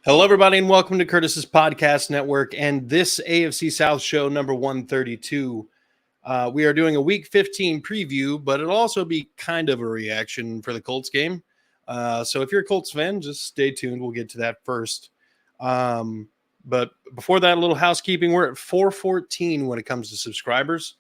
Hello, everybody, and welcome to Curtis's Podcast Network and this AFC South show number 132. We are doing a Week 15 preview, but it'll also be kind of a reaction for the Colts game. So if you're a Colts fan, just stay tuned. We'll get to that first. But before that, a little housekeeping. We're at 414 when it comes to subscribers.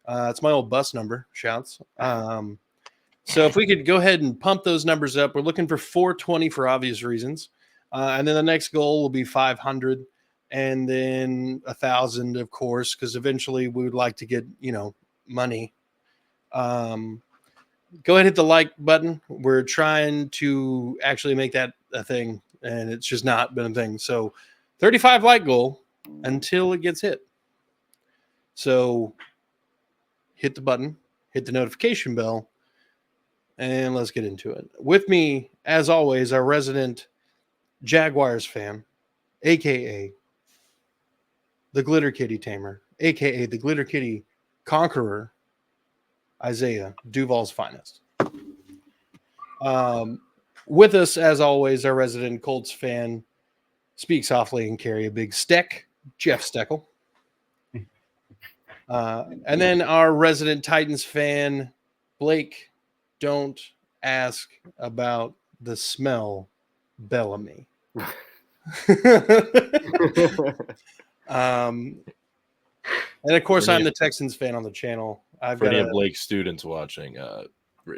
It's my old bus number, shouts. So if we could go ahead and pump those numbers up, we're looking for 420 for obvious reasons. And then the next goal will be 500 and then 1,000, of course, because eventually we would like to get, money. Go ahead and hit the like button. We're trying to actually make that a thing, and it's just not been a thing. So 35 like goal until it gets hit. So hit the button, hit the notification bell, and let's get into it. With me, as always, our resident Jaguars fan, a.k.a. the Glitter Kitty Tamer, a.k.a. the Glitter Kitty Conqueror, Isaiah, Duval's finest. With us, as always, our resident Colts fan, speak softly and carry a big stick, Jeff Steckel. And then our resident Titans fan, Blake, don't ask about the smell, Bellamy. And of course, I'm the Texans fan on the channel. I've got any of Blake's students watching.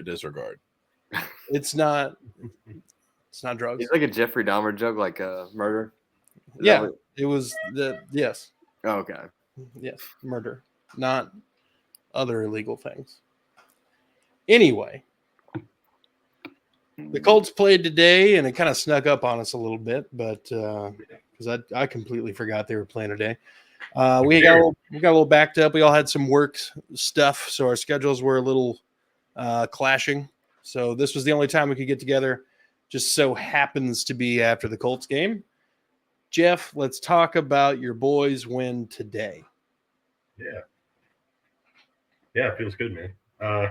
Disregard. It's not drugs. It's like a Jeffrey Dahmer joke, like murder. It was yes. Oh, okay. Yes, murder, not other illegal things. Anyway, the Colts played today, and it kind of snuck up on us a little bit, but because I completely forgot they were playing today. We got a little backed up. We all had some work stuff, so our schedules were a little clashing. So this was the only time we could get together. Just so happens to be after the Colts game. Jeff, let's talk about your boys' win today. Yeah, it feels good, man. All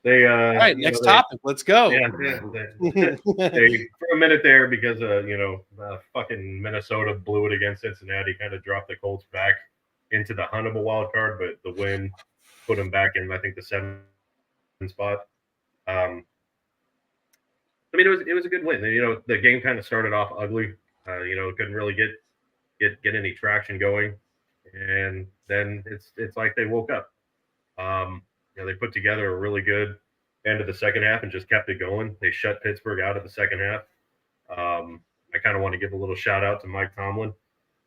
right, next topic. Let's go. Yeah, they for a minute there because fucking Minnesota blew it against Cincinnati, kind of dropped the Colts back into the hunt of a wild card, but the win put them back in, I think, the 7th spot. I mean, it was a good win. The game kind of started off ugly. Couldn't really get any traction going, and then it's like they woke up. They put together a really good end of the second half and just kept it going. They shut Pittsburgh out of the second half. I kind of want to give a little shout out to Mike Tomlin.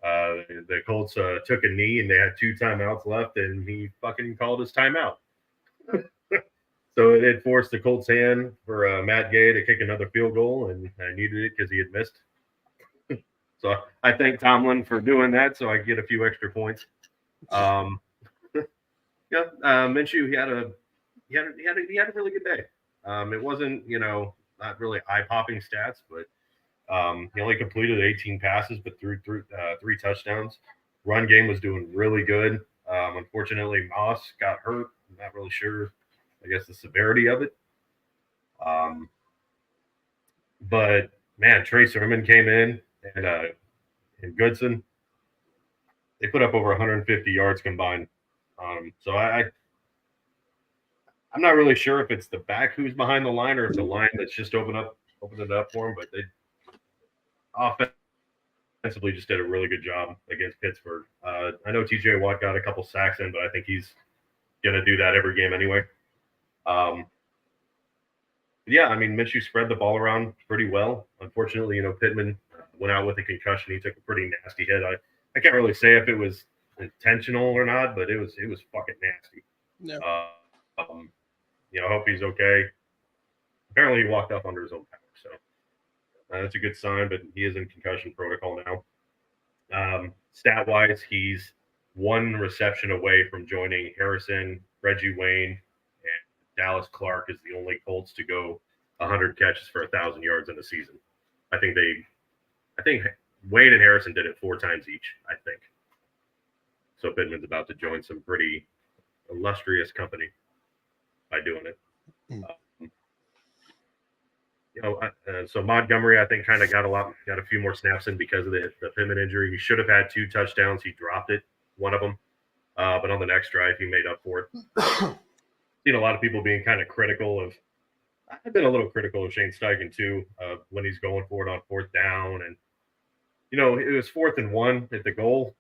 The Colts took a knee and they had 2 timeouts left, and he fucking called his timeout. So it forced the Colts' hand for Matt Gay to kick another field goal, and I needed it because he had missed. So I thank Tomlin for doing that, so I get a few extra points. Minshew, he had a really good day. It wasn't, not really eye-popping stats, but he only completed 18 passes, but threw 3 touchdowns. Run game was doing really good. Unfortunately, Moss got hurt. I'm not really sure, I guess, the severity of it. But man, Trey Sermon came in and Goodson. They put up over 150 yards combined. So I'm not really sure if it's the back who's behind the line or if the line that's just opened it up for him, but they offensively just did a really good job against Pittsburgh. I know TJ Watt got a couple sacks in, but I think he's going to do that every game anyway. Yeah, I mean, Minshew spread the ball around pretty well. Unfortunately, Pittman went out with a concussion. He took a pretty nasty hit. I can't really say if it was intentional or not, but it was fucking nasty. No. I hope he's okay. Apparently he walked up under his own power, so that's a good sign, but he is in concussion protocol now. Stat wise, he's 1 reception away from joining Harrison, Reggie Wayne, and Dallas Clark is the only Colts to go 100 catches for 1,000 yards in a season. I think Wayne and Harrison did it 4 times each, I think. So Pittman's about to join some pretty illustrious company by doing it. So Montgomery, I think, kind of got a few more snaps in because of the Pittman injury. He should have had 2 touchdowns. He dropped it, one of them. But on the next drive, he made up for it. Seen a lot of people being kind of critical of. I've been a little critical of Shane Steichen too, when he's going for it on 4th down, and it was 4th and 1 at the goal.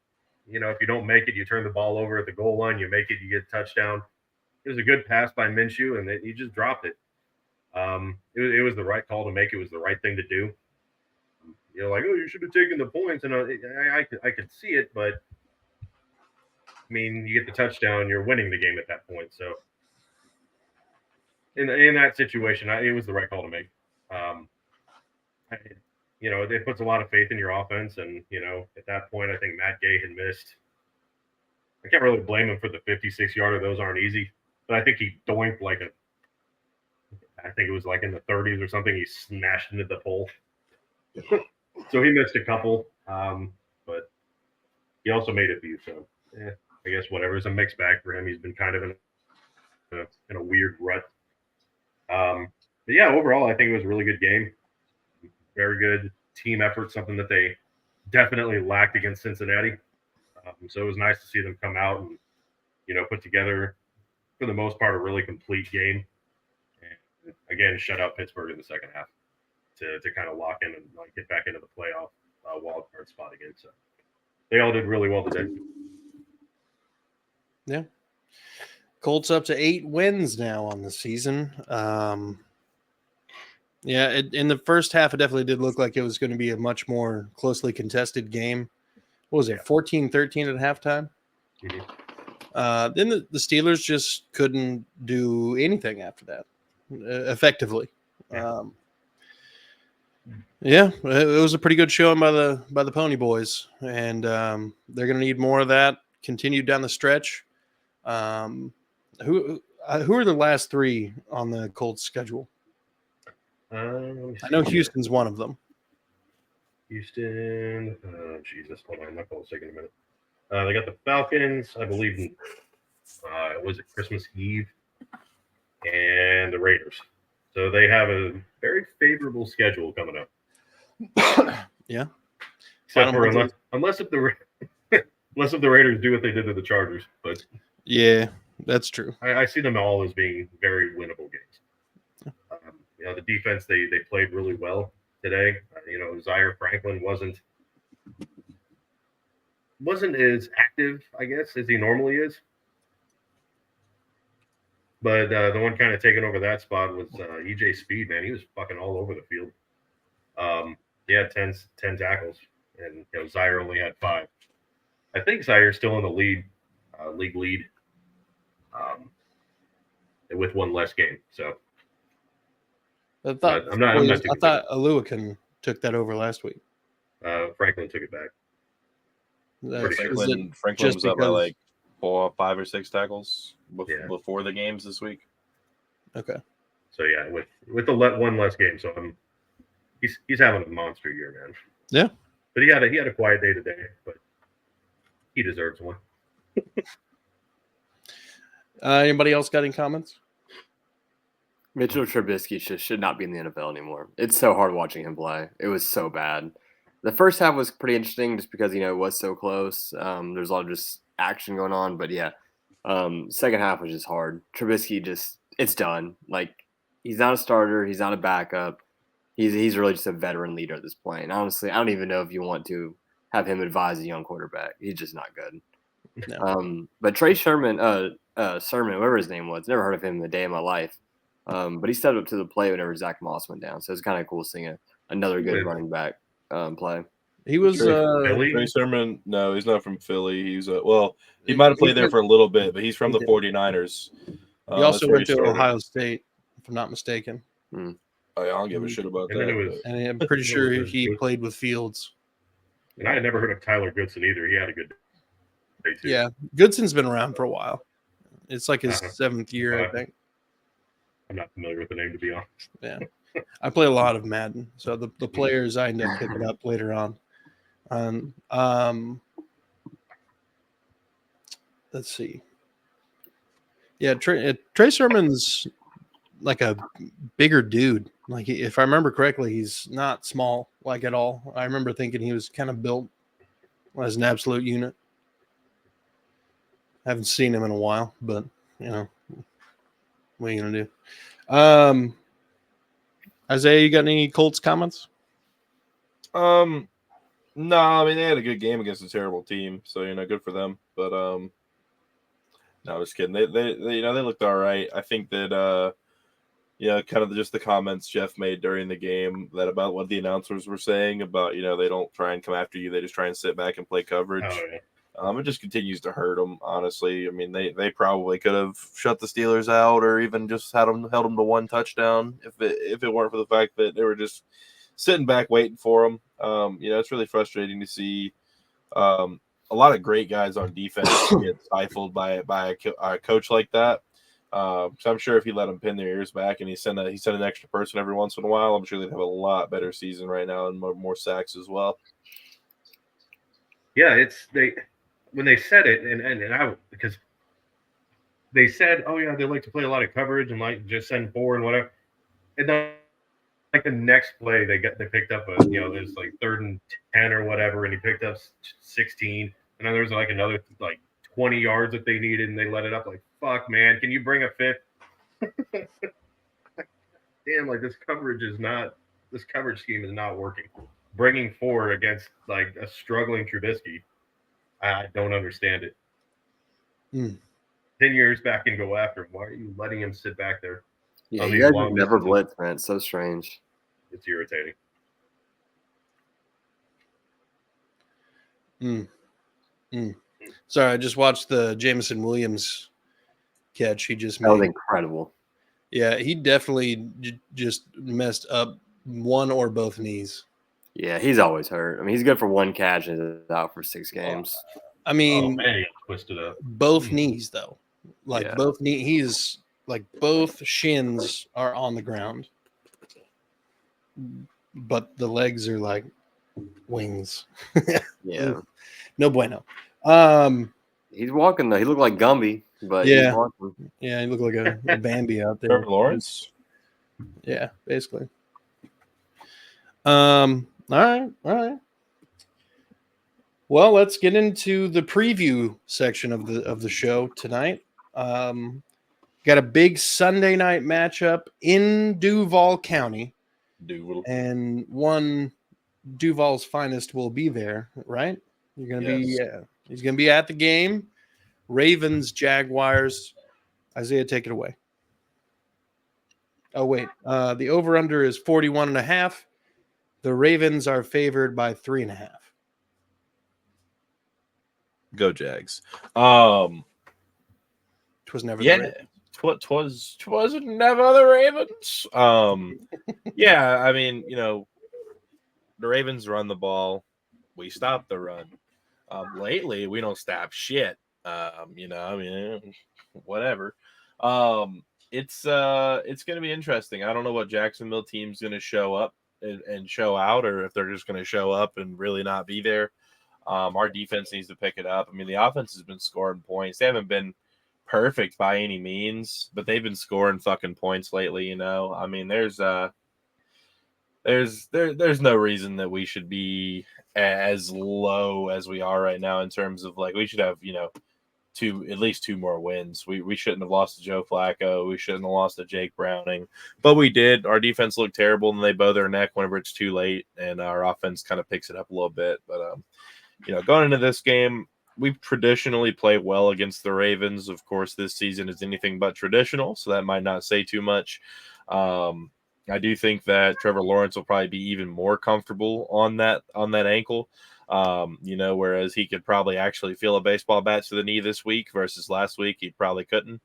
If you don't make it, you turn the ball over at the goal line. You make it, you get a touchdown. It was a good pass by Minshew, and he just dropped it. It was the right call to make. It was the right thing to do. Like, oh, you should have taken the points, and I could see it, but I mean, you get the touchdown, you're winning the game at that point. So in that situation, it was the right call to make. It puts a lot of faith in your offense, and at that point, I think Matt Gay had missed. I can't really blame him for the 56-yarder. Those aren't easy, but I think he doinked I think it was like in the 30s or something. He smashed into the pole. So he missed a couple, but he also made a few. So I guess whatever. It's a mixed bag for him. He's been kind of in a weird rut. But yeah, overall, I think it was a really good game. Very good team effort, something that they definitely lacked against Cincinnati. So it was nice to see them come out and, put together, for the most part, a really complete game. And again, shut out Pittsburgh in the second half to kind of lock in and get back into the playoff wild card spot again. So they all did really well today. Yeah. Colts up to 8 wins now on the season. In the first half, it definitely did look like it was going to be a much more closely contested game. What was it, 14-13 at halftime? Mm-hmm. Then the Steelers just couldn't do anything after that effectively. It was a pretty good showing by the Pony Boys, and they're going to need more of that continued down the stretch. Who are the last 3 on the Colts schedule? I know Houston's one of them. Houston. Oh, Jesus. Hold on. My call's taking a minute. They got the Falcons, I believe. Was it Christmas Eve? And the Raiders. So they have a very favorable schedule coming up. Yeah. Except for unless if the Raiders do what they did to the Chargers. But yeah, that's true. I see them all as being very winnable games. The defense, they played really well today. Zaire Franklin wasn't as active, I guess, as he normally is. But the one kind of taking over that spot was EJ Speed, man. He was fucking all over the field. He had 10 tackles, and Zaire only had 5. I think Zaire's still in the league lead with one less game. So I thought Aluakin took that over last week. Franklin took it back. Franklin was up by like 4, 5, or 6 tackles before the games this week. Okay. So yeah, with the one less game, so he's having a monster year, man. Yeah. But he had a quiet day today, but he deserves one. Anybody else got any comments? Mitchell Trubisky should not be in the NFL anymore. It's so hard watching him play. It was so bad. The first half was pretty interesting just because, it was so close. There's a lot of just action going on. But, yeah, second half was just hard. Trubisky it's done. Like, he's not a starter. He's not a backup. He's really just a veteran leader at this point. And honestly, I don't even know if you want to have him advise a young quarterback. He's just not good. No. But Trey Sermon, whatever his name was, never heard of him in a day in my life. But he stepped up to the play whenever Zach Moss went down. So it's kind of cool seeing another good running back play. He was Trey Sermon. No, he's not from Philly. He's he might have played there for a little bit, but he's from the 49ers. He also went to Ohio State, if I'm not mistaken. Oh, yeah, I don't give a shit about that. And I'm pretty sure he played with Fields. And I had never heard of Tyler Goodson either. He had a good day too. Yeah, Goodson's been around for a while. It's like his 7th year, I think. I'm not familiar with the name, to be honest. Yeah. I play a lot of Madden, so the players I end up picking up later on. Let's see. Yeah, Trey Sermon's like a bigger dude. Like if I remember correctly, he's not small like at all. I remember thinking he was kind of built as an absolute unit. Haven't seen him in a while, but you know, what are you gonna do? Isaiah, you got any Colts comments? No, I mean they had a good game against a terrible team, so good for them. But no, just kidding. They they looked all right. I think that kind of just the comments Jeff made during the game that about what the announcers were saying about they don't try and come after you, they just try and sit back and play coverage. Oh, yeah. It just continues to hurt them, honestly. I mean, they probably could have shut the Steelers out or even just held them to one touchdown if it weren't for the fact that they were just sitting back waiting for them. It's really frustrating to see a lot of great guys on defense get stifled by a coach like that. So I'm sure if he let them pin their ears back and he sent an extra person every once in a while, I'm sure they'd have a lot better season right now and more sacks as well. Yeah, when they said it, and I because they said, oh yeah, they like to play a lot of coverage and like just send four and whatever. And then like the next play, they picked up there's like 3rd and 10 or whatever, and he picked up 16, and then there's like another like 20 yards that they needed, and they let it up. Like fuck, man, can you bring a fifth? Damn, like this coverage scheme is not working. Bringing 4 against like a struggling Trubisky. I don't understand it. 10 years back and go after him. Why are you letting him sit back there? Yeah, you guys have never blitzed, man. It's so strange. It's irritating. Sorry, I just watched the Jameson Williams catch he just made. That was incredible. Yeah, he definitely just messed up one or both knees. Yeah, he's always hurt. I mean, he's good for one catch and is out for 6 games. I mean, he twisted up. Both knees, though. Like, both knees, he's like both shins are on the ground. But the legs are like wings. Yeah. No bueno. He's walking, though. He looked like Gumby, but he's walking. Yeah, he looked like a Bambi out there. Trevor Lawrence? Yeah, basically. All right. Well, let's get into the preview section of the show tonight. Got a big Sunday night matchup in Duval County. And one Duval's finest will be there, right? You're gonna be he's gonna be at the game. Ravens, Jaguars. Isaiah, take it away. Oh, wait. The over-under is 41.5. The Ravens are favored by 3.5. Go Jags. Twas never the Ravens. Twas never the Ravens. I mean, the Ravens run the ball. We stop the run. Lately, we don't stop shit. Whatever. It's going to be interesting. I don't know what Jacksonville team's going to show up and show out, or if they're just going to show up and really not be there. Our defense needs to pick it up. I mean, the offense has been scoring points. They haven't been perfect by any means, but they've been scoring fucking points lately. I mean, there's no reason that we should be as low as we are right now in terms of like we should have at least 2 more wins. We shouldn't have lost to Joe Flacco. We shouldn't have lost to Jake Browning, but we did. Our defense looked terrible, and they bow their neck whenever it's too late, and our offense kind of picks it up a little bit. But going into this game, we traditionally play well against the Ravens. Of course, this season is anything but traditional, so that might not say too much. I do think that Trevor Lawrence will probably be even more comfortable on that ankle. Whereas he could probably actually feel a baseball bat to the knee this week versus last week, he probably couldn't.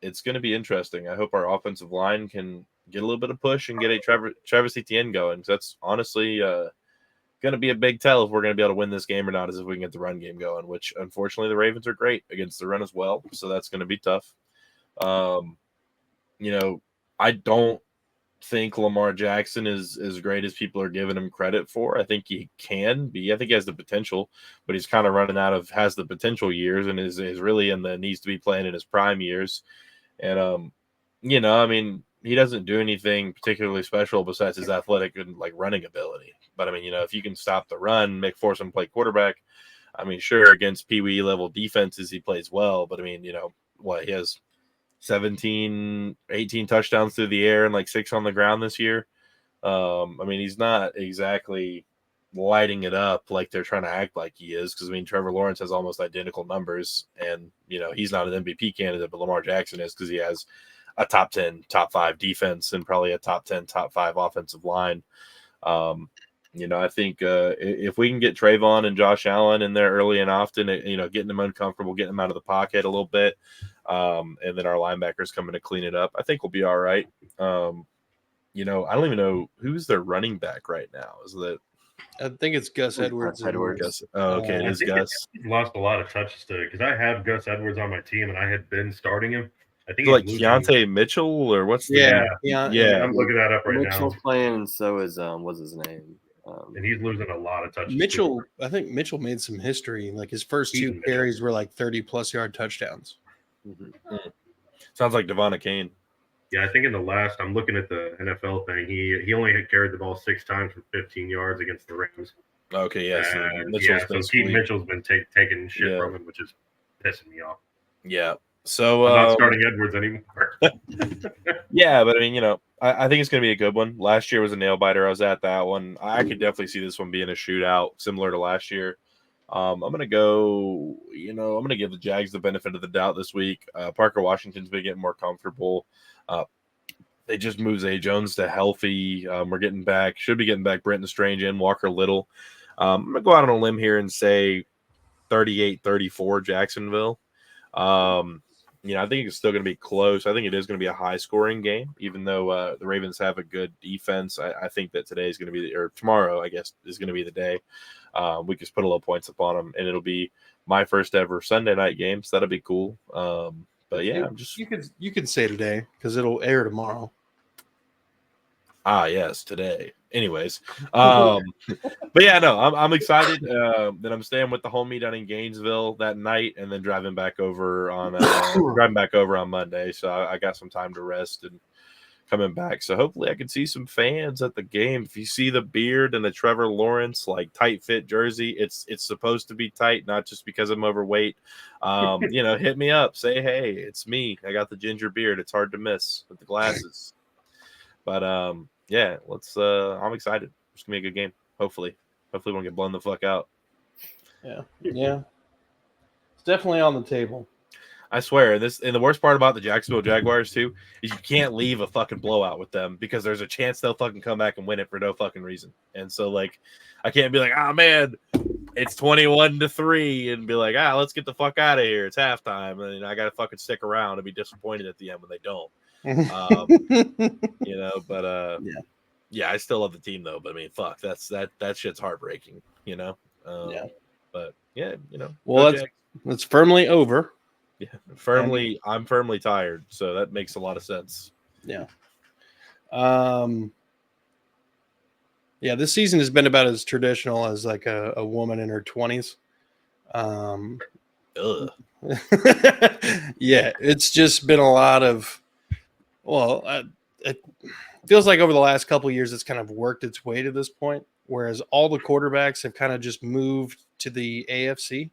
It's going to be interesting. I hope our offensive line can get a little bit of push and get a Travis Etienne going. That's honestly going to be a big tell if we're going to be able to win this game or not, is if we can get the run game going, which unfortunately the Ravens are great against the run as well. So that's going to be tough. I don't think Lamar Jackson is as great as people are giving him credit for. I think he can be. I think he has the potential, but he's kind of running out of has the potential years and is really needs to be playing in his prime years. And I mean, he doesn't do anything particularly special besides his athletic and like running ability. But I mean, if you can stop the run, force him to play quarterback. I mean, sure, against Pee Wee level defenses, he plays well. But I mean, he has 17, 18 touchdowns through the air and like 6 on the ground this year. I mean, he's not exactly lighting it up like they're trying to act like he is. Because I mean, Trevor Lawrence has almost identical numbers, and he's not an MVP candidate, but Lamar Jackson is because he has a top 10, top 5 defense and probably a top 10, top 5 offensive line. I think if we can get Trayvon and Josh Allen in there early and often, getting them uncomfortable, getting them out of the pocket a little bit, and then our linebackers coming to clean it up, I think we'll be all right. I don't even know who's their running back right now. Is that? I think it's Gus Edwards. Gus. Oh, okay, it is Gus. He's lost a lot of touches to because I have Gus Edwards on my team and I had been starting him. I think like Keontae Mitchell or what's the name? Yeah. I'm looking that up right Mitchell's now. playing, and so is what's his name? And he's losing a lot of touches. Mitchell, I think Mitchell made some history. Like his first 2 carries were like 30+ yard touchdowns. Mm-hmm. Sounds like Devon Kane. Yeah, I think in the last, I'm looking at the NFL thing. He only had carried the ball 6 times for 15 yards against the Rams. Okay, yes. So Keaton Mitchell's been taking shit from him, which is pissing me off. Yeah. So I'm not starting Edwards anymore. Yeah, but I mean, I think it's going to be a good one. Last year was a nail biter. I was at that one. I could definitely see this one being a shootout similar to last year. I'm going to go, I'm going to give the Jags the benefit of the doubt this week. Parker Washington's been getting more comfortable. They just moved Zay Jones to healthy. Should be getting back Brenton Strange and Walker Little. I'm going to go out on a limb here and say 38-34 Jacksonville. I think it's still going to be close. I think it is going to be a high-scoring game, even though the Ravens have a good defense. I think that today is going to be, or tomorrow, I guess, is going to be the day. We just put a little points upon them, and it'll be my first ever Sunday night game, so that'll be cool. But yeah, you could say today because it'll air tomorrow. Yes, today. Anyways, but yeah, no, I'm excited that I'm staying with the homie down in Gainesville that night, and then driving back over on Monday. So I got some time to rest and coming back. So hopefully I can see some fans at the game. If you see the beard and the Trevor Lawrence like tight fit jersey, it's supposed to be tight, not just because I'm overweight. Hit me up, say hey, it's me. I got the ginger beard. It's hard to miss with the glasses. But yeah, I'm excited. It's gonna be a good game. Hopefully we won't get blown the fuck out. Yeah. It's definitely on the table. I swear. And the worst part about the Jacksonville Jaguars too is you can't leave a fucking blowout with them because there's a chance they'll fucking come back and win it for no fucking reason. And so like, I can't be like, oh man, it's 21-3 and be like, let's get the fuck out of here. It's halftime, and I gotta fucking stick around and be disappointed at the end when they don't. Yeah, I still love the team though. But I mean, fuck, that shit's heartbreaking. But yeah, well, that's firmly over. Yeah, I'm firmly tired, so that makes a lot of sense. Yeah. Yeah, this season has been about as traditional as like a woman in her 20s. Yeah, it's just been a lot of. Well, it feels like over the last couple of years, it's kind of worked its way to this point, whereas all the quarterbacks have kind of just moved to the AFC.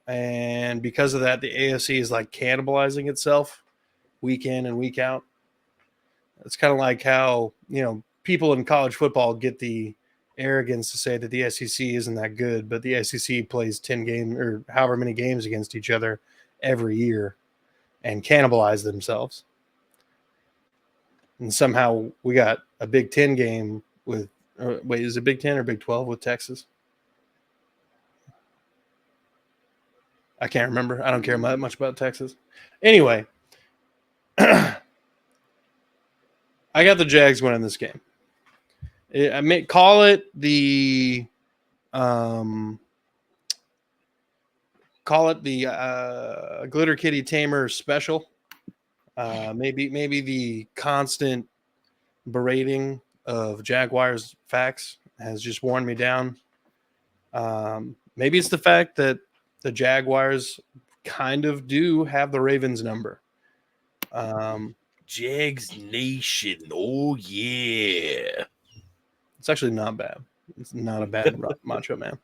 And because of that, the AFC is like cannibalizing itself week in and week out. It's kind of like how, people in college football get the arrogance to say that the SEC isn't that good, but the SEC plays 10 games or however many games against each other every year and cannibalize themselves. And somehow we got a Big 10 game with, is it Big 10 or Big 12 with Texas? I can't remember. I don't care much about Texas. Anyway, I got the Jags winning this game. I may call it the Glitter Kitty Tamer special. Maybe the constant berating of Jaguars facts has just worn me down. Maybe it's the fact that the Jaguars kind of do have the Ravens number. Jags Nation. Oh yeah. It's actually not bad. It's not a bad Macho Man.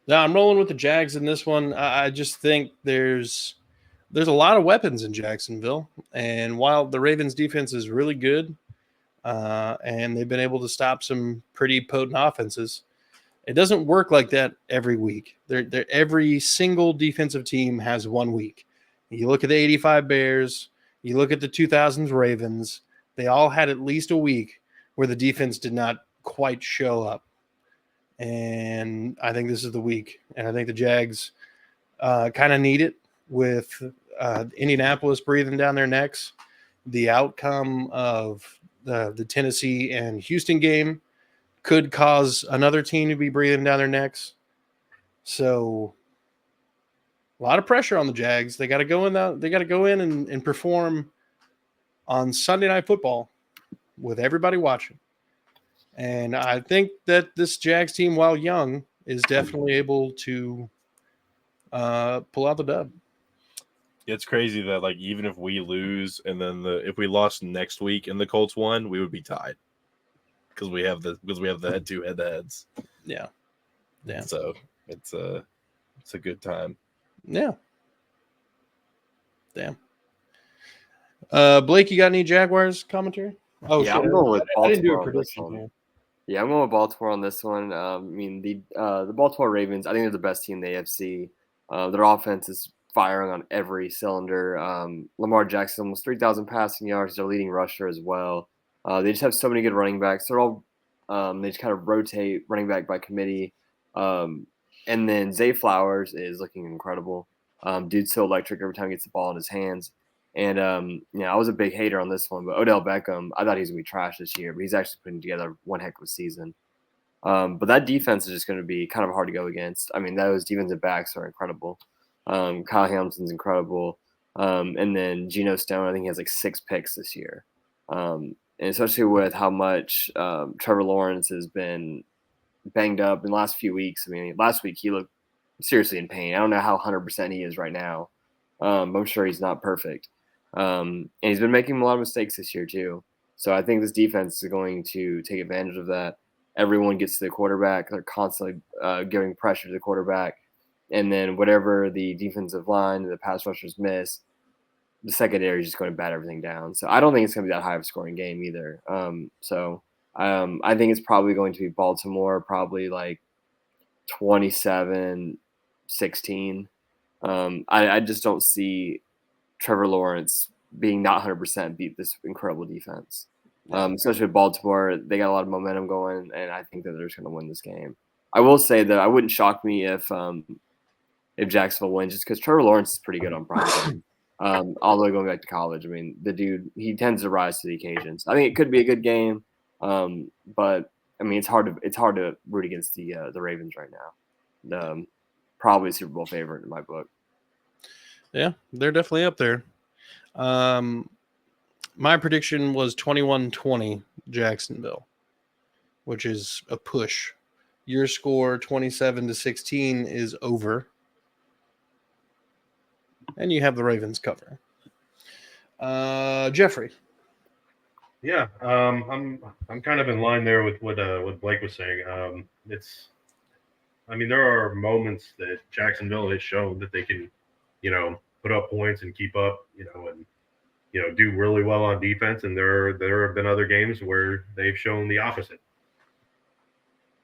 No, I'm rolling with the Jags in this one. I just think there's a lot of weapons in Jacksonville, and while the Ravens defense is really good, and they've been able to stop some pretty potent offenses, it doesn't work like that every week. Every single defensive team has 1 week. You look at the '85 Bears, you look at the 2000s Ravens. They all had at least a week where the defense did not quite show up. And I think this is the week. And I think the Jags kind of need it with Indianapolis breathing down their necks. The outcome of the Tennessee and Houston game could cause another team to be breathing down their necks. So a lot of pressure on the Jags. They got to go in. They got to go in and perform on Sunday Night Football with everybody watching. And I think that this Jags team, while young, is definitely able to pull out the dub. It's crazy that like even if we lose and then if we lost next week and the Colts won, we would be tied because we have the two head-to-heads. Yeah. So it's a good time. Yeah. Damn. Blake, you got any Jaguars commentary? Oh, yeah, shit. I'm going with Baltimore. I didn't do a on this prediction one. here. Yeah, I'm going with Baltimore on this one. I mean, the Baltimore Ravens, I think they're the best team in the AFC. Their offense is firing on every cylinder. Lamar Jackson was 3,000 passing yards. Their leading rusher as well. They just have so many good running backs. They're all they just kind of rotate running back by committee. And then Zay Flowers is looking incredible. Dude's so electric every time he gets the ball in his hands. And I was a big hater on this one, but Odell Beckham, I thought he was gonna be trash this year, but he's actually putting together one heck of a season. But that defense is just going to be kind of hard to go against. I mean, those defensive backs are incredible. Kyle Hamilton's incredible. And then Geno Stone, I think he has like 6 picks this year. And especially with how much Trevor Lawrence has been banged up in the last few weeks. I mean, last week he looked seriously in pain. I don't know how 100% he is right now. I'm sure he's not perfect. And he's been making a lot of mistakes this year too. So I think this defense is going to take advantage of that. Everyone gets to the quarterback. They're constantly giving pressure to the quarterback. And then whatever the defensive line and the pass rushers miss, the secondary is just going to bat everything down. So I don't think it's going to be that high of a scoring game either. I think it's probably going to be Baltimore, probably like 27-16. I just don't see Trevor Lawrence being not 100% beat this incredible defense. Especially with Baltimore, they got a lot of momentum going, and I think that they're just going to win this game. I will say that I wouldn't shock me if Jacksonville wins, just because Trevor Lawrence is pretty good on prime time. Although going back to college, I mean, the dude, he tends to rise to the occasions. I think it could be a good game, but I mean, it's hard to root against the Ravens right now. Probably a Super Bowl favorite in my book. Yeah, they're definitely up there. My prediction was 21-20 Jacksonville, which is a push. Your score 27-16 is over. And you have the Ravens cover. Jeffrey. Yeah, I'm kind of in line there with what Blake was saying. There are moments that Jacksonville has shown that they can, put up points and keep up, and do really well on defense. And there have been other games where they've shown the opposite.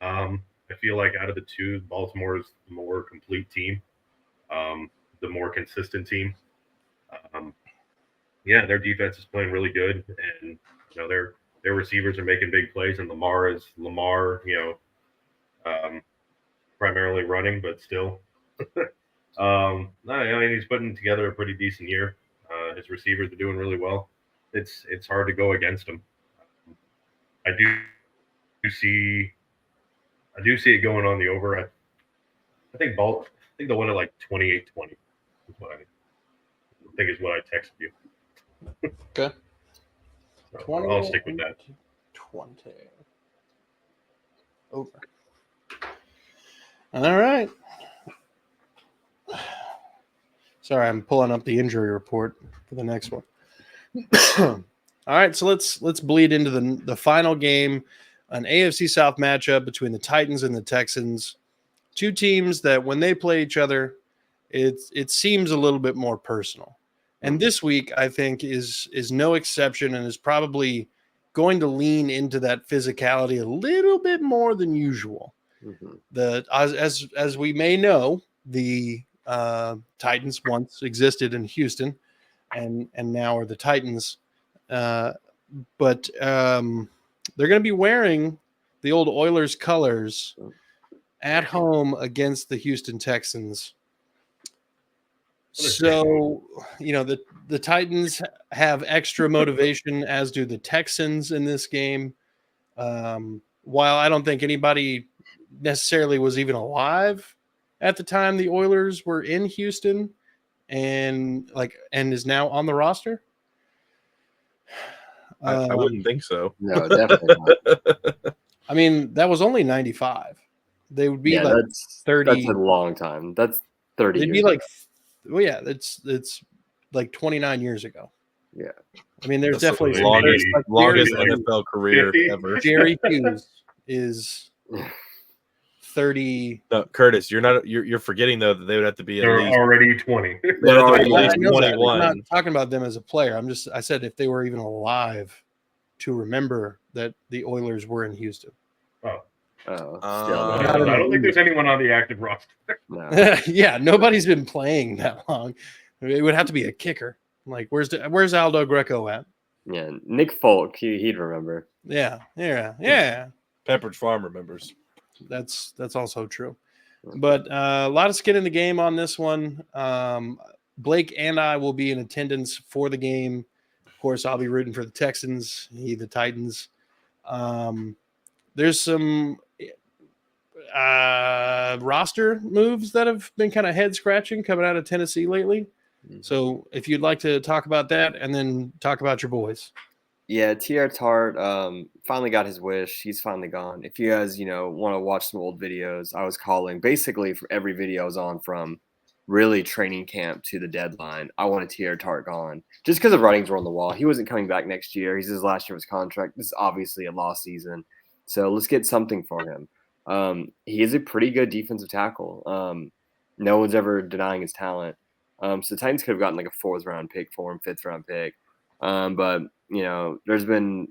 I feel like out of the two, Baltimore is the more complete team, the more consistent team. Their defense is playing really good, and their receivers are making big plays, and Lamar, primarily running, but still. He's putting together a pretty decent year. His receivers are doing really well. It's hard to go against him. I do see it going on the over. I think they'll win it like 28-20. Is what I think is what I texted you. Okay. So I'll stick with that. 20. Over. All right. Sorry, I'm pulling up the injury report for the next one. All right, so let's bleed into the final game, an AFC South matchup between the Titans and the Texans. Two teams that when they play each other, it seems a little bit more personal. And this week, I think, is no exception and is probably going to lean into that physicality a little bit more than usual. As we may know, the Titans once existed in Houston, and now are the Titans. But they're going to be wearing the old Oilers colors at home against the Houston Texans. So, the Titans have extra motivation, as do the Texans in this game. While I don't think anybody necessarily was even alive at the time the Oilers were in Houston and is now on the roster. I wouldn't think so. No, definitely not. I mean, that was only 95. They would be that's 30. That's a long time. That's 30 They'd years be like, ago. well, yeah, it's like 29 years ago. Yeah. I mean, there's That's definitely the longest Jerry- NFL career 50. ever. Jerry Hughes is 30. No, Curtis, you're forgetting though that they would have to be at They're least already 20. they'd have to be at already- least I know that. I'm 21. not talking about them as a player. I said if they were even alive to remember that the Oilers were in Houston. Oh, Still, I don't think there's anyone on the active roster. no. Yeah, nobody's been playing that long. It would have to be a kicker. Like, where's Aldo Greco at? Yeah, Nick Folk, he'd remember. Yeah. Pepperidge Farm remembers. That's also true. But a lot of skin in the game on this one. Blake and I will be in attendance for the game. Of course, I'll be rooting for the Texans, he the Titans. There's some roster moves that have been kind of head scratching coming out of Tennessee lately. So if you'd like to talk about that and then talk about your boys. Yeah, T.R. Tart finally got his wish. He's finally gone. If you guys, want to watch some old videos, I was calling basically for every video I was on from really training camp to the deadline. I wanted T.R. Tart gone just because the writings were on the wall. He wasn't coming back next year. He's his last year of his contract. This is obviously a lost season. So let's get something for him. He is a pretty good defensive tackle. No one's ever denying his talent. So the Titans could have gotten like a 4th round pick for him, 5th round pick. But there's been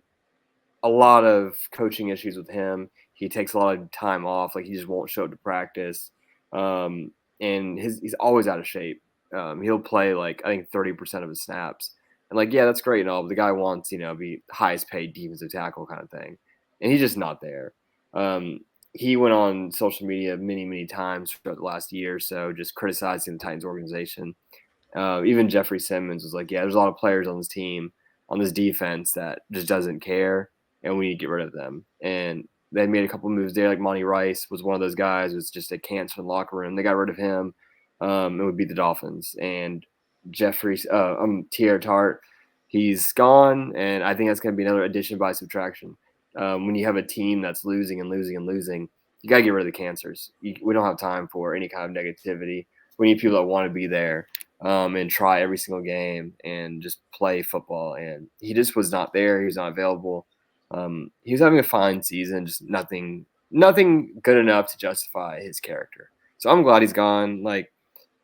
a lot of coaching issues with him. He takes a lot of time off. Like he just won't show up to practice. And he's always out of shape. He'll play like, I think 30% of his snaps. And yeah, that's great and all, but the guy wants, be highest paid defensive tackle kind of thing. And he's just not there. He went on social media many, many times for the last year or so, just criticizing the Titans organization. Even Jeffrey Simmons was like, yeah, there's a lot of players on this team, on this defense that just doesn't care, and we need to get rid of them. And they made a couple moves there, like Monty Rice was one of those guys, was just a cancer in the locker room. They got rid of him. It would beat the Dolphins. And T.R. Tart, he's gone, and I think that's going to be another addition by subtraction. When you have a team that's losing and losing and losing, you got to get rid of the cancers. We don't have time for any kind of negativity. We need people that want to be there and try every single game and just play football. And he just was not there. He was not available. He was having a fine season, just nothing good enough to justify his character. So I'm glad he's gone.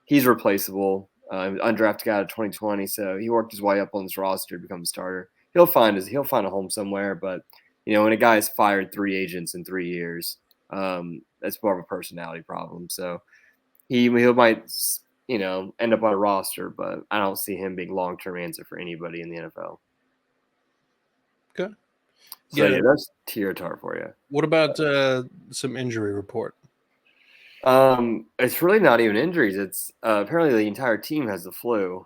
He's replaceable. Undrafted guy of 2020, so he worked his way up on this roster to become a starter. He'll find a home somewhere, but when a guy's fired 3 agents in 3 years, that's more of a personality problem. So he might, end up on a roster, but I don't see him being long-term answer for anybody in the NFL. Okay. So yeah, that's T.R. Tart for you. What about some injury report? It's really not even injuries. It's apparently the entire team has the flu.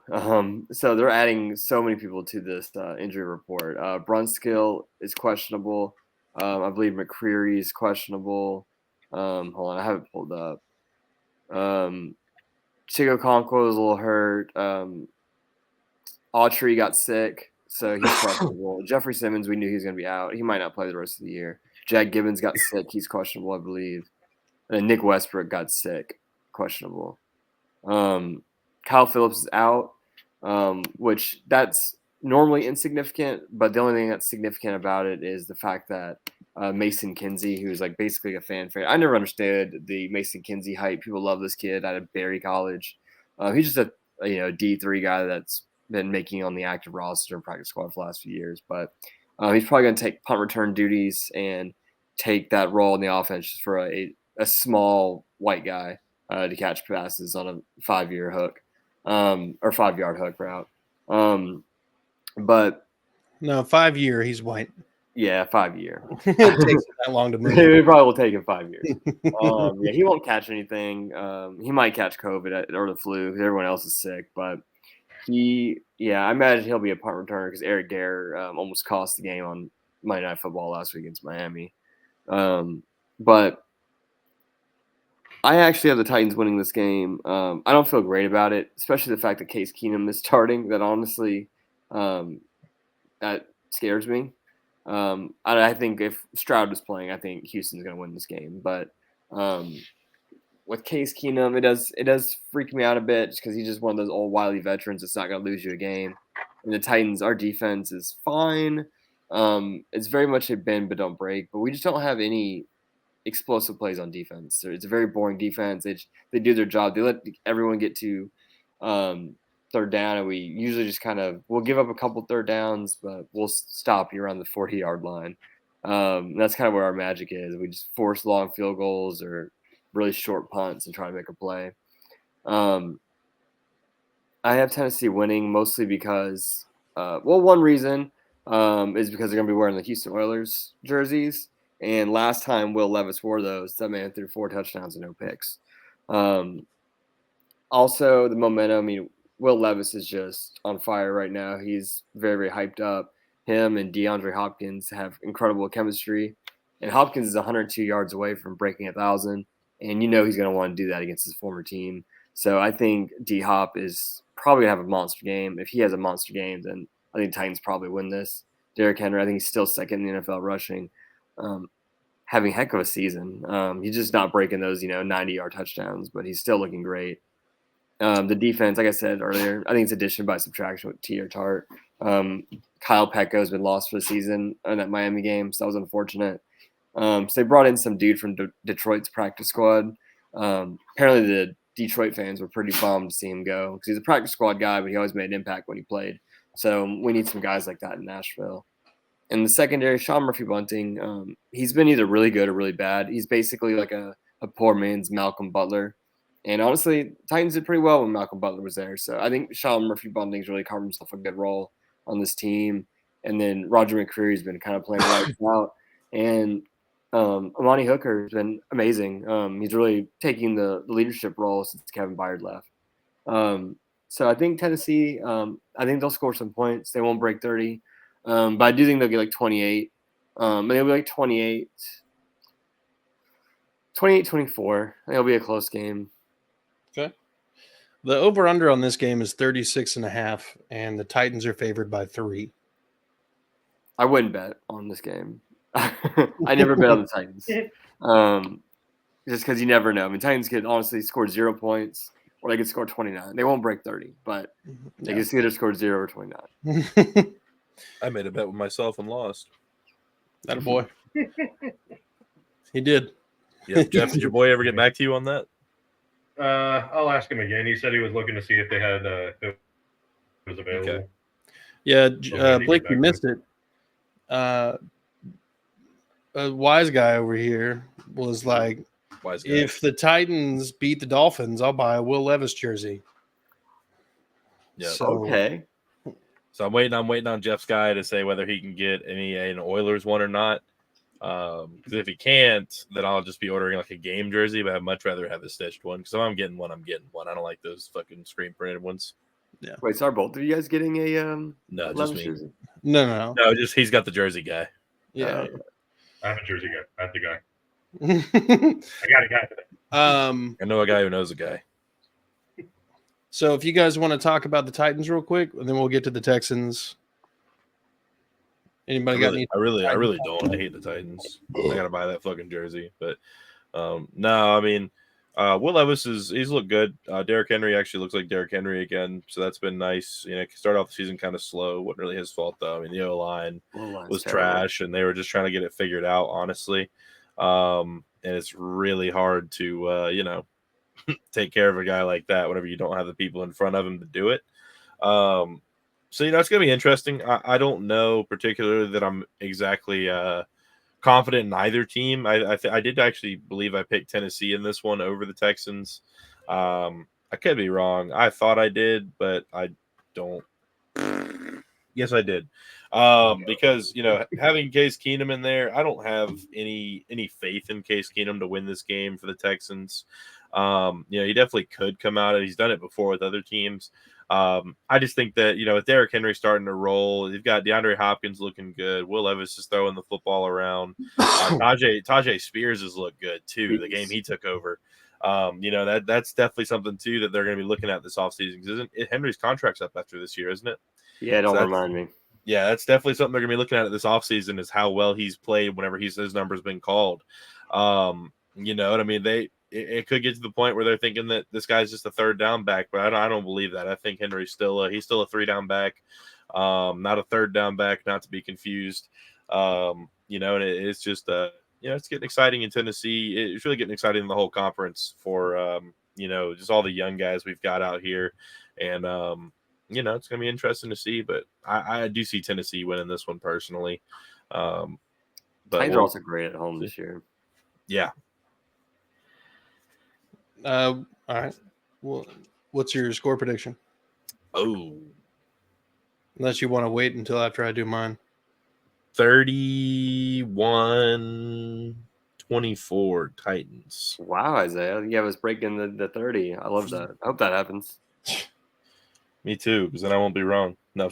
So they're adding so many people to this injury report. Brunskill is questionable. I believe McCreary is questionable. Hold on, I have it pulled up. Chico Conquo is a little hurt. Autry got sick, so he's questionable. Jeffrey Simmons, we knew he was going to be out. He might not play the rest of the year. Jack Gibbons got sick. He's questionable, I believe. And Nick Westbrook got sick, questionable. Kyle Phillips is out, which that's normally insignificant, but the only thing that's significant about it is the fact that Mason Kinsey, who's like basically a fan favorite. I never understood the Mason Kinsey hype. People love this kid out of Berry College. He's just a D3 guy that's been making on the active roster and practice squad for the last few years, but he's probably going to take punt return duties and take that role in the offense just for a small white guy to catch passes on a 5-year hook or 5-yard hook route. But no, 5-year, he's white. Yeah, 5-year. It takes him that long to move. It probably will take him 5 years. Yeah, he won't catch anything. He might catch COVID or the flu because everyone else is sick. But I imagine he'll be a punt returner because Eric Gare almost cost the game on Monday Night Football last week against Miami. But I actually have the Titans winning this game. I don't feel great about it, especially the fact that Case Keenum is starting. That honestly, that scares me. I think if Stroud was playing, I think Houston's going to win this game. But with Case Keenum, it does freak me out a bit just because he's just one of those old wily veterans that's not going to lose you a game. And the Titans, our defense is fine. It's very much a bend but don't break, but we just don't have any explosive plays on defense. So it's a very boring defense. They do their job. They let everyone get to third down, and we usually just we'll give up a couple third downs, but we'll stop you around the 40-yard line. That's kind of where our magic is. We just force long field goals or really short punts and try to make a play. I have Tennessee winning mostly because, one reason is because they're going to be wearing the Houston Oilers jerseys. And last time Will Levis wore those, that man threw 4 touchdowns and no picks. Also, the momentum. Will Levis is just on fire right now. He's very, very hyped up. Him and DeAndre Hopkins have incredible chemistry. And Hopkins is 102 yards away from breaking 1,000. And he's going to want to do that against his former team. So I think D-Hop is probably going to have a monster game. If he has a monster game, then I think Titans probably win this. Derrick Henry, I think he's still second in the NFL rushing. Having a heck of a season. He's just not breaking those, 90-yard touchdowns, but he's still looking great. The defense, like I said earlier, I think it's addition by subtraction with T or Tart. Kyle Petco has been lost for the season in that Miami game, so that was unfortunate. So they brought in some dude from Detroit's practice squad. Apparently the Detroit fans were pretty bummed to see him go because he's a practice squad guy, but he always made an impact when he played. So we need some guys like that in Nashville. In the secondary, Sean Murphy-Bunting, he's been either really good or really bad. He's basically like a poor man's Malcolm Butler. And honestly, Titans did pretty well when Malcolm Butler was there. So I think Sean Murphy-Bunting's really carved himself a good role on this team. And then Roger McCreary's been kind of playing lights out. And Amani Hooker has been amazing. He's really taking the leadership role since Kevin Byard left. So I think Tennessee, I think they'll score some points. They won't break 30. But I do think they'll get like 28. And they'll be like 28-24. I think it'll be a close game. Okay. The over-under on this game is 36.5, and the Titans are favored by 3. I wouldn't bet on this game. I never bet on the Titans. Just because you never know. I mean, Titans could honestly score 0 points, or they could score 29. They won't break 30, but they could either score 0 or 29. I made a bet with myself and lost. That a boy. He did. Yeah, Jeff, did your boy ever get back to you on that? I'll ask him again. He said he was looking to see if they had if it was available. Okay. Yeah, Blake, you missed it. A wise guy over here was like, if the Titans beat the Dolphins, I'll buy a Will Levis jersey. Yeah. Okay. So I'm waiting on Jeff's guy to say whether he can get an Oilers one or not. Because if he can't, then I'll just be ordering like a game jersey, but I'd much rather have a stitched one. Because if I'm getting one, I'm getting one. I don't like those fucking screen printed ones. Yeah. Wait, so are both of you guys getting a no, just me. jersey? No. No, just he's got the jersey guy. Yeah. I have a jersey guy. I have the guy. I got a guy. I know a guy who knows a guy. So if you guys want to talk about the Titans real quick, and then we'll get to the Texans. Anybody got any? I really don't. I hate the Titans. I gotta buy that fucking jersey. But no, I mean, Will Levis he's looked good. Derrick Henry actually looks like Derrick Henry again, so that's been nice. Start off the season kind of slow. Wasn't really his fault though. I mean, the O-line was trash, and they were just trying to get it figured out, honestly. And it's really hard to take care of a guy like that whenever you don't have the people in front of him to do it. So it's gonna be interesting. I don't know particularly that I'm exactly confident in either team. I did actually believe I picked Tennessee in this one over the Texans. I could be wrong. I thought I did, but I don't. Yes, I did. Because having Case Keenum in there, I don't have any faith in Case Keenum to win this game for the Texans. He definitely could come out, and he's done it before with other teams. I just think that, with Derrick Henry starting to roll, you've got DeAndre Hopkins looking good. Will Levis is throwing the football around. Tajay Spears has looked good too. The game he took over. That's definitely something too that they're going to be looking at this offseason. Isn't it? Henry's contract's up after this year, isn't it? Yeah, don't remind me. Yeah, that's definitely something they're going to be looking at this offseason is how well he's played whenever his number's been called. You know what I mean? It could get to the point where they're thinking that this guy's just a third down back, but I don't believe that. I think Henry's still a 3-down back, not a third down back, not to be confused. And it's just it's getting exciting in Tennessee. It's really getting exciting in the whole conference for just all the young guys we've got out here, and it's gonna be interesting to see. But I do see Tennessee winning this one personally. But Titans are also great at home this year. Yeah. All right. Well, what's your score prediction? Oh, unless you want to wait until after I do mine. 31-24 Titans. Wow, Isaiah, you have us breaking the 30. I love that. I hope that happens. Me too, because then I won't be wrong. No.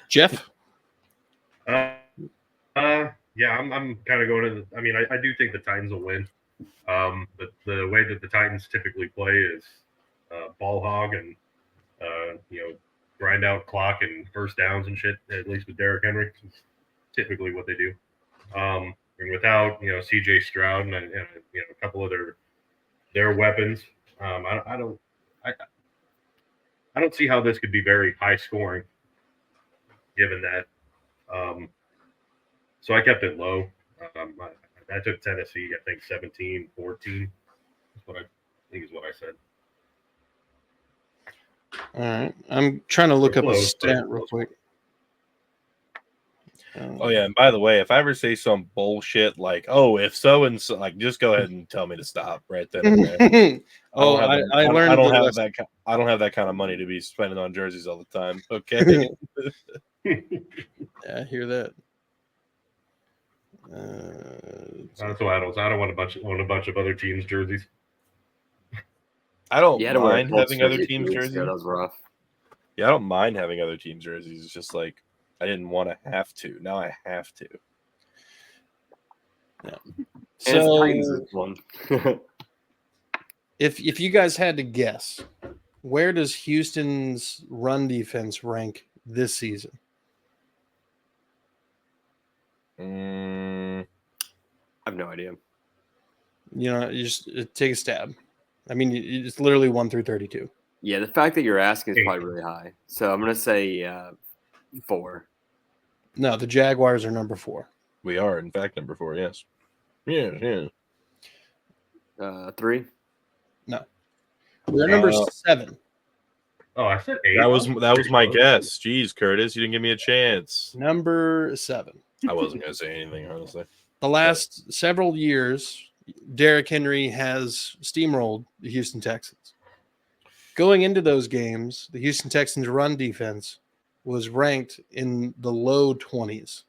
Jeff? Yeah, I'm kind of going to. I do think the Titans will win. But the way that the Titans typically play is ball hog and grind out clock and first downs and shit. At least with Derrick Henry, it's typically what they do. And without C.J. Stroud and a couple of their weapons, I don't see how this could be very high scoring. Given that, so I kept it low. I took Tennessee, I think 17-14. That's what I think is what I said. All right. I'm trying to look up a stat real quick. Oh, yeah. And by the way, if I ever say some bullshit like, oh, if so and so, like, just go ahead and tell me to stop right then and there. I don't have that kind of money to be spending on jerseys all the time. Okay. Yeah, I hear that. That's why I don't want a bunch of other teams' jerseys. I don't mind having other teams' jerseys. That was rough. Yeah, I don't mind having other teams' jerseys. It's just like I didn't want to have to. Now I have to. Yeah. So, if you guys had to guess, where does Houston's run defense rank this season? I have no idea. You just take a stab. I mean, it's literally 1 through 32. Yeah, the fact that you're asking is probably really high. So I'm going to say 4. No, the Jaguars are number 4. We are, in fact, number 4, yes. Yeah. 3? No. We're number 7. Oh, I said 8. That was my guess. Jeez, Curtis, you didn't give me a chance. Number 7. I wasn't going to say anything, honestly. The last several years, Derrick Henry has steamrolled the Houston Texans. Going into those games, the Houston Texans' run defense was ranked in the low 20s.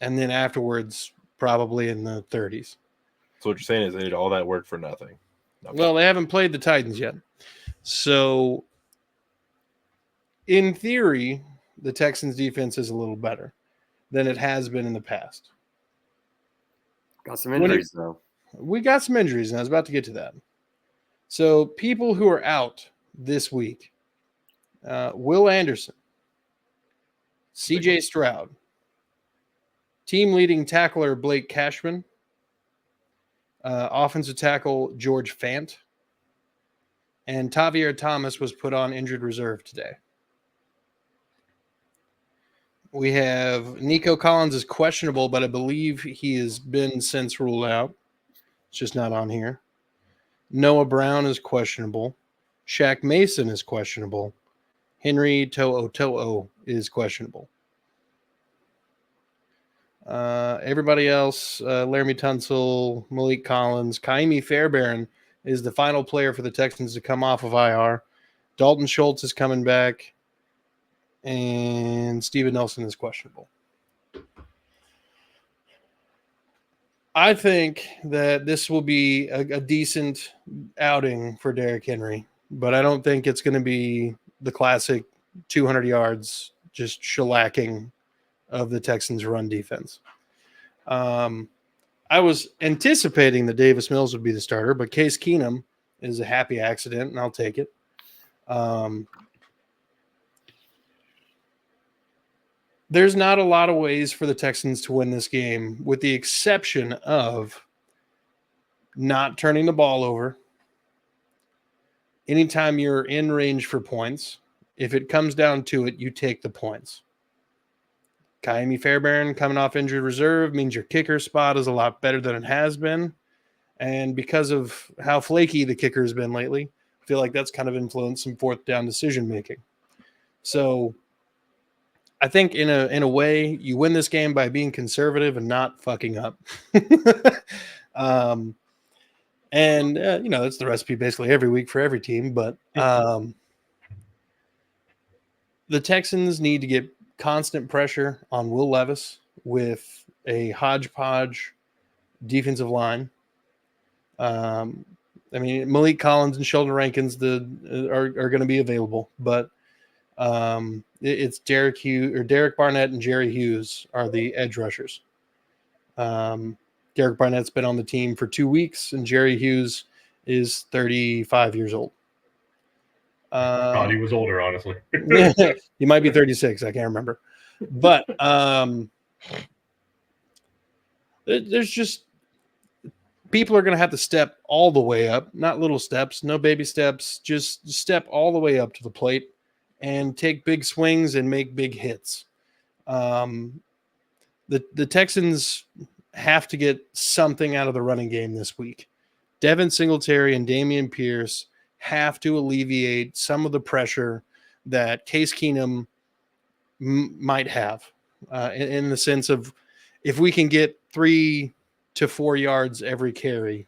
And then afterwards, probably in the 30s. So what you're saying is they did all that work for nothing. Well, they haven't played the Titans yet. So, in theory, the Texans' defense is a little better than it has been in the past. Got some injuries, though. We got some injuries, and I was about to get to that. So, people who are out this week, Will Anderson, C.J. Stroud, team-leading tackler Blake Cashman, offensive tackle George Fant, and Tavier Thomas was put on injured reserve today. We have Nico Collins is questionable, but I believe he has been since ruled out. It's just not on here. Noah Brown is questionable. Shaq Mason is questionable. Henry To'o is questionable. Everybody else, Laramie Tunsil, Malik Collins, Kaimi Fairbairn is the final player for the Texans to come off of IR. Dalton Schultz is coming back, and Steven Nelson is questionable. I think that this will be a decent outing for Derrick Henry, but I don't think it's going to be the classic 200 yards just shellacking of the Texans' run defense. I was anticipating that Davis Mills would be the starter, but Case Keenum is a happy accident, and I'll take it. There's not a lot of ways for the Texans to win this game, with the exception of not turning the ball over. Anytime you're in range for points, if it comes down to it, you take the points. Kaimi Fairbairn coming off injured reserve means your kicker spot is a lot better than it has been. And because of how flaky the kicker has been lately, I feel like that's kind of influenced some fourth down decision making. So I think in a way, you win this game by being conservative and not fucking up. That's the recipe basically every week for every team. But the Texans need to get constant pressure on Will Levis with a hodgepodge defensive line. Malik Collins and Sheldon Rankins are going to be available, but it's Derek Barnett and Jerry Hughes are the edge rushers. Derek Barnett's been on the team for 2 weeks, and Jerry Hughes is 35 years old. Thought he was older, honestly. He might be 36. I can't remember. But there's just people are going to have to step all the way up, not little steps, no baby steps, just step all the way up to the plate and take big swings and make big hits. The Texans have to get something out of the running game this week. Devin Singletary and Dameon Pierce have to alleviate some of the pressure that Case Keenum might have in the sense of if we can get 3 to 4 yards every carry,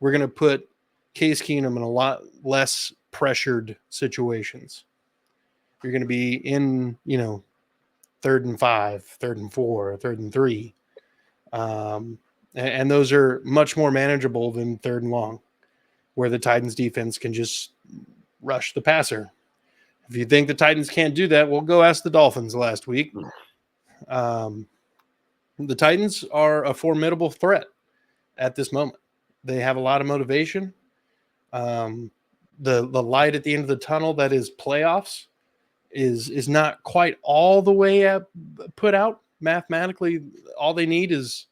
we're going to put Case Keenum in a lot less pressured situations. You're going to be in, 3rd and 5, 3rd and 4, 3rd and 3. And those are much more manageable than 3rd and long, where the Titans defense can just rush the passer. If you think the Titans can't do that, well, go ask the Dolphins last week. The Titans are a formidable threat at this moment. They have a lot of motivation. The light at the end of the tunnel that is playoffs is not quite all the way put out mathematically. All they need is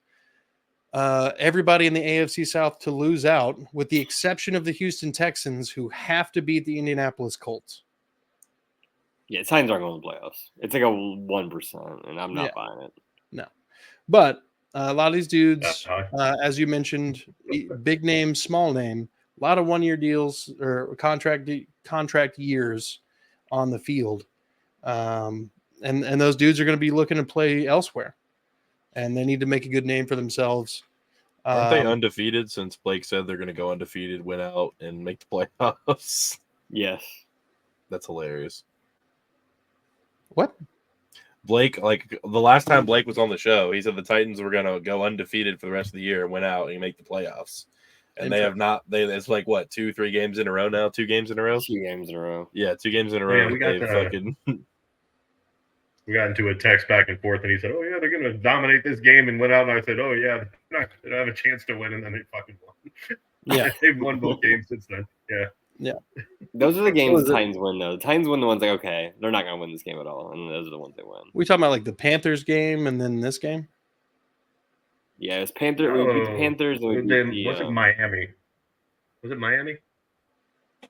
everybody in the AFC South to lose out, with the exception of the Houston Texans, who have to beat the Indianapolis Colts. Yeah, Titans aren't going to the playoffs. It's like a 1%, and I'm not buying it. No. But a lot of these dudes, as you mentioned, big name, small name, a lot of one-year deals or contract years on the field. And those dudes are going to be looking to play elsewhere. And they need to make a good name for themselves. Aren't they undefeated since Blake said they're going to go undefeated, win out, and make the playoffs? Yes. That's hilarious. What? Blake, like the last time Blake was on the show, he said the Titans were going to go undefeated for the rest of the year, win out, and make the playoffs. And they have not. It's like what, 2-3 games in a row now? 2 games in a row? 2 games in a row. Yeah, 2 games in a row. Yeah, we got into a text back and forth, and he said, "Oh yeah, they're going to dominate this game," and went out. And I said, "Oh yeah, they're not going to have a chance to win," and then they fucking won. Yeah, they've won both games since then. Yeah. Those are the games the Titans win, though. The Titans win the ones like, okay, they're not going to win this game at all, and those are the ones they win. We talking about like the Panthers game and then this game? Yeah, it's Panthers. We beat the Panthers. And we beat was it Miami? Was it Miami?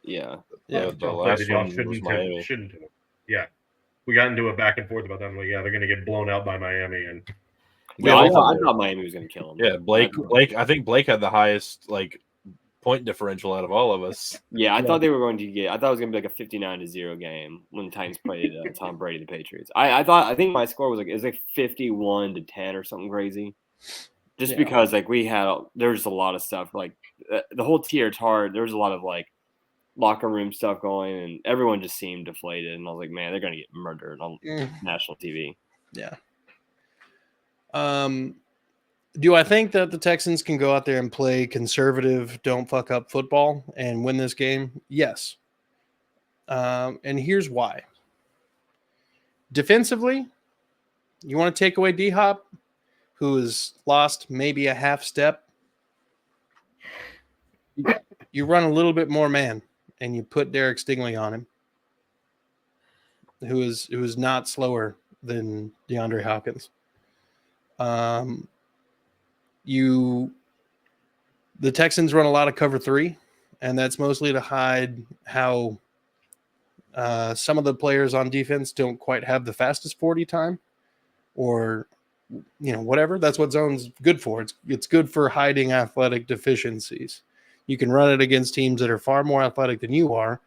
Yeah. The last one was shouldn't Miami. have. Yeah. We got into a back and forth about that. I'm like, yeah, they're going to get blown out by Miami. And No, I thought Miami was going to kill them. Yeah, Blake. I think Blake had the highest point differential out of all of us. Yeah, I thought they were going to get. I thought it was going to be like a 59-0 game when the Titans played Tom Brady and the Patriots. I think my score was like 51-10 or something crazy. Just because there was a lot of stuff like the whole tier hard. There was a lot of locker room stuff going, and everyone just seemed deflated. And I was like, man, they're going to get murdered on national TV. Yeah. Do I think that the Texans can go out there and play conservative, don't fuck up football and win this game? Yes. And here's why. Defensively, you want to take away D-Hop, who has lost maybe a half step. You run a little bit more man, and you put Derek Stingley on him, who is not slower than DeAndre Hopkins. The Texans run a lot of cover 3, and that's mostly to hide how some of the players on defense don't quite have the fastest 40 time, or whatever. That's what zone's good for. It's good for hiding athletic deficiencies. You can run it against teams that are far more athletic than you are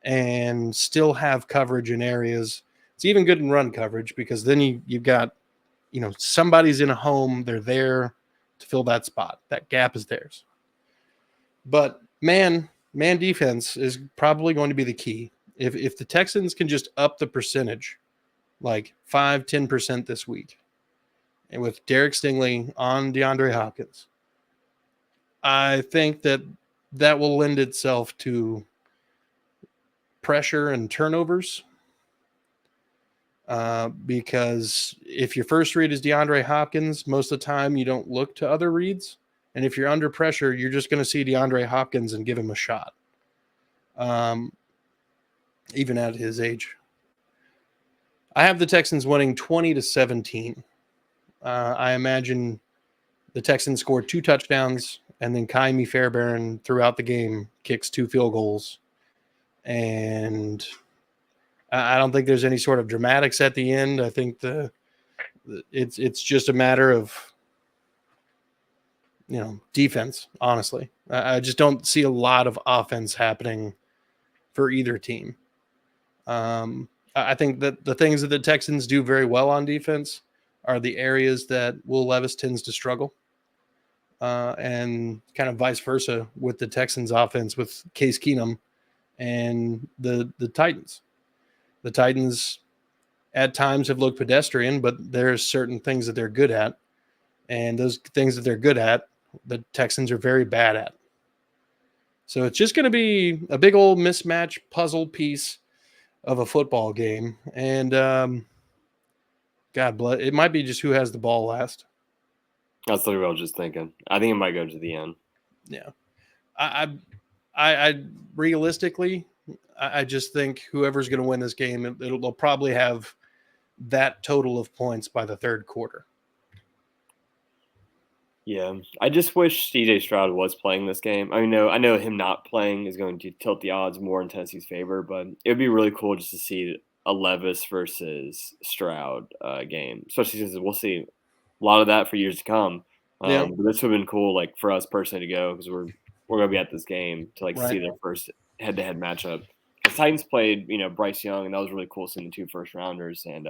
and still have coverage in areas. It's even good in run coverage because then you've got somebody's in a home, they're there to fill that spot. That gap is theirs. But man defense is probably going to be the key. If the Texans can just up the percentage, like 5-10% this week, and with Derek Stingley on DeAndre Hopkins, I think that will lend itself to pressure and turnovers. Because if your first read is DeAndre Hopkins, most of the time you don't look to other reads. And if you're under pressure, you're just going to see DeAndre Hopkins and give him a shot. Even at his age. I have the Texans winning 20-17. I imagine the Texans scored 2 touchdowns, and then Kaimi Fairbairn throughout the game kicks 2 field goals. And I don't think there's any sort of dramatics at the end. I think it's just a matter of defense, honestly. I just don't see a lot of offense happening for either team. I think that the things that the Texans do very well on defense are the areas that Will Levis tends to struggle. And kind of vice versa with the Texans offense with Case Keenum and the Titans. The Titans at times have looked pedestrian, but there's certain things that they're good at. And those things that they're good at, the Texans are very bad at. So it's just going to be a big old mismatch puzzle piece of a football game. And God bless, it might be just who has the ball last. That's literally what I was just thinking. I think it might go to the end. Yeah. I realistically, I just think whoever's going to win this game, they'll probably have that total of points by the third quarter. Yeah, I just wish CJ Stroud was playing this game. I know him not playing is going to tilt the odds more in Tennessee's favor, but it would be really cool just to see a Levis versus Stroud game, especially since we'll see a lot of that for years to come. Yeah. But this would have been cool, for us personally to go because we're going to be at this game to Right. see their first head-to-head matchup. The Titans played, Bryce Young, and that was really cool seeing the 2 first-rounders and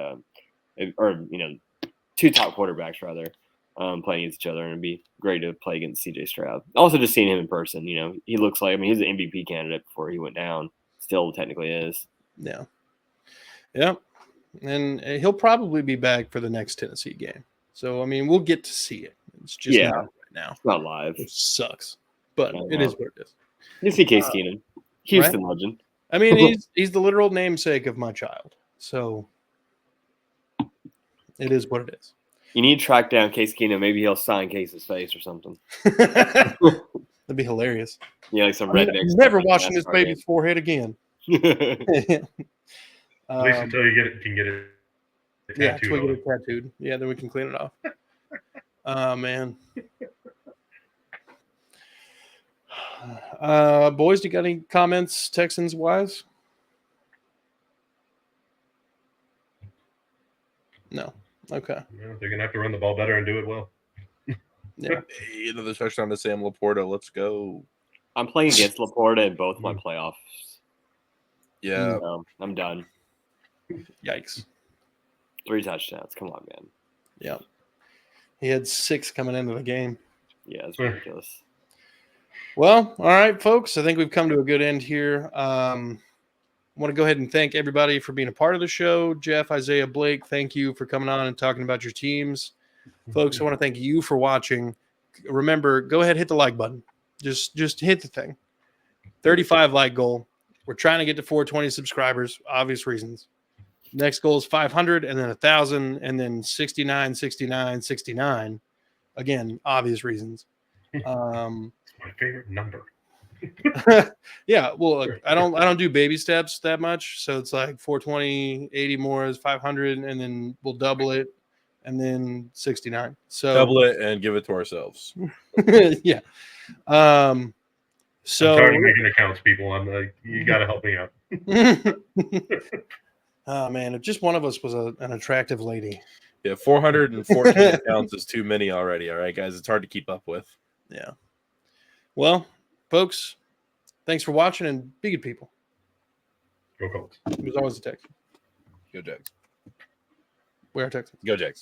2 top quarterbacks rather. Playing against each other, and it'd be great to play against CJ Stroud. Also, just seeing him in person, he looks like, he's an MVP candidate before he went down. Still technically is. Yeah. Yeah. And he'll probably be back for the next Tennessee game. So, we'll get to see it. It's just not right now. It's not live. Which sucks. But it is what it is. You see Case Keenum. Houston legend. He's the literal namesake of my child. So, it is what it is. You need to track down Case Keenum. Maybe he'll sign Case's face or something. That'd be hilarious. Yeah, like some rednecks. Never washing this baby's forehead again. At least until you can get it tattooed. Until we get it tattooed. Yeah, then we can clean it off. Oh man. Boys, do you got any comments Texans wise? No. Okay. Yeah, they're gonna have to run the ball better and do it well. Yeah. Hey, another touchdown to Sam Laporta. Let's go. I'm playing against Laporta in both my playoffs. Yeah. So I'm done. Yikes. 3 touchdowns. Come on, man. Yeah. He had 6 coming into the game. Yeah, it's ridiculous. Well, all right, folks. I think we've come to a good end here. I want to go ahead and thank everybody for being a part of the show. Jeff, Isaiah, Blake, thank you for coming on and talking about your teams. Folks, I want to thank you for watching. Remember, go ahead, hit the like button. Just hit the thing. 35 like goal. We're trying to get to 420 subscribers, obvious reasons. Next goal is 500 and then 1,000 and then 69, 69, 69. Again, obvious reasons. My favorite number. Yeah, well, look, I don't do baby steps that much, so it's like 420, 80 more is 500, and then we'll double it, and then 69. So Double it and give it to ourselves. yeah. So I'm tired of making accounts, people. I'm like, you got to help me out. Oh man, if just one of us was an attractive lady. Yeah, 414 accounts is too many already. All right, guys, it's hard to keep up with. Yeah. Well, folks, thanks for watching and be good people. Go Colts. It was always a text. Go Jags. We are Texans. Go Jags.